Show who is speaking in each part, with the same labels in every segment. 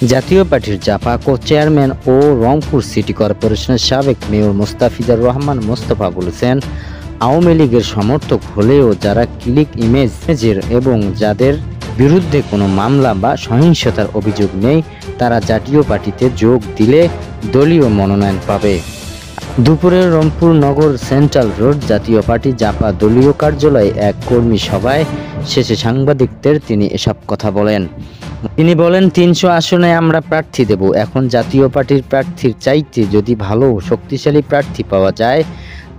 Speaker 1: জাতীয় পার্টির JaPa co chairman ও Rangpur city কর্পোরেশনের সাবেক মেয়র মোস্তাফিজুর রহমান মোস্তফা বলেছেন, আওয়ামী লীগের সমর্থক হলেও যারা ক্লিক ইমেজের এবং যাদের বিরুদ্ধে কোনো মামলা বা সহিংসতার অভিযোগ নেই তারা জাতীয় পার্টিতে যোগ দিলে দলীয় মনোনয়ন পাবে। দুপুরে রংপুর নগর সেন্ট্রাল রোড জাতীয় পার্টি জাপা দলীয় কার্যালয়ে এক কর্মী সভায় শেষে সাংবাদিকদের তিনি এসব কথা বলেন। তিনি বলেন, ৩০০ আসনে আমরা প্রার্থী দেব। এখন জাতীয় পার্টির প্রার্থীর চাইতে যদি ভালো শক্তিশালী প্রার্থী পাওয়া যায়,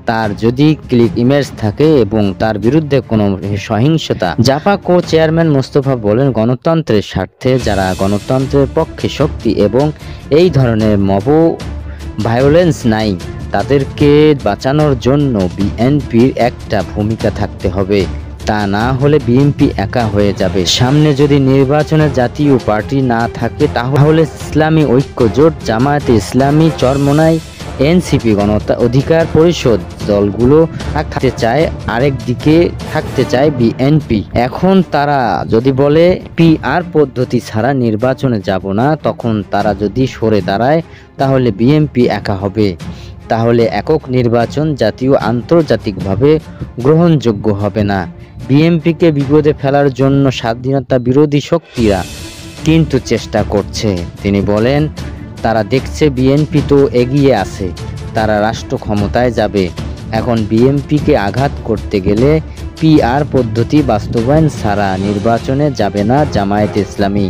Speaker 1: তার যদি ক্লিক ইমেজ থাকে এবং তার বিরুদ্ধে কোনো সহিংসতা। জাপা কো চেয়ারম্যান মোস্তফা বলেন, গণতন্ত্রের স্বার্থে যারা গণতন্ত্রের পক্ষে শক্তি এবং এই ধরনের মব ভায়োলেন্স নাই তাদেরকে বাঁচানোর জন্য বিএনপির একটা ভূমিকা থাকতে হবে। তা না হলে বিএনপি একা হয়ে যাবে। সামনে যদি নির্বাচনে জাতীয় পার্টি না থাকে তাহলে ইসলামী ঐক্য জোট, জামায়াতে ইসলামী, চরমোনাই, এনসিপি, গণ অধিকার পরিষদ দলগুলো থাকতে চায়, আরেক দিকে থাকতে চায় বিএনপি। এখন তারা যদি বলে পিআর পদ্ধতি ছাড়া নির্বাচনে যাব না, তখন তারা যদি সরে দাঁড়ায় তাহলে বিএনপি একা হবে। তাহলে একক নির্বাচন জাতীয় আন্তর্জাতিকভাবে গ্রহণযোগ্য হবে না। বিএনপিকে বিপদে ফেলার জন্য স্বাধীনতা বিরোধী শক্তিরা কিন্তু চেষ্টা করছে। তিনি বলেন, তারা দেখছে বিএনপি তো এগিয়ে আছে, তারা রাষ্ট্র ক্ষমতায় যাবে। এখন বিএনপিকে আঘাত করতে গেলে পিআর পদ্ধতি বাস্তবায়ন ছাড়া নির্বাচনে যাবে না জামায়াতে ইসলামী।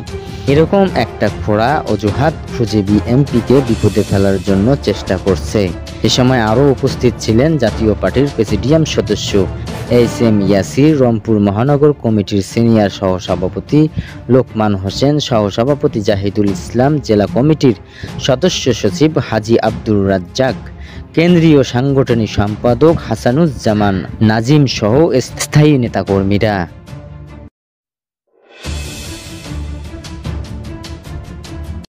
Speaker 1: এরকম একটা খোঁড়া অজুহাত খুঁজে বিএনপিকে বিপদে ফেলার জন্য চেষ্টা করছে। এ সময় আরও উপস্থিত ছিলেন জাতীয় পার্টির প্রেসিডিয়াম সদস্য এস.এম. ইয়াসির, রংপুর মহানগর কমিটির সিনিয়র সহসভাপতি লোকমান হোসেন, সহসভাপতি জাহিদুল ইসলাম, জেলা কমিটির সদস্য সচিব হাজী আব্দুর রাজ্জাক, কেন্দ্রীয় সাংগঠনিক সম্পাদক হাসানুজ্জামান নাজিম সহ স্থায়ী নেতাকর্মীরা।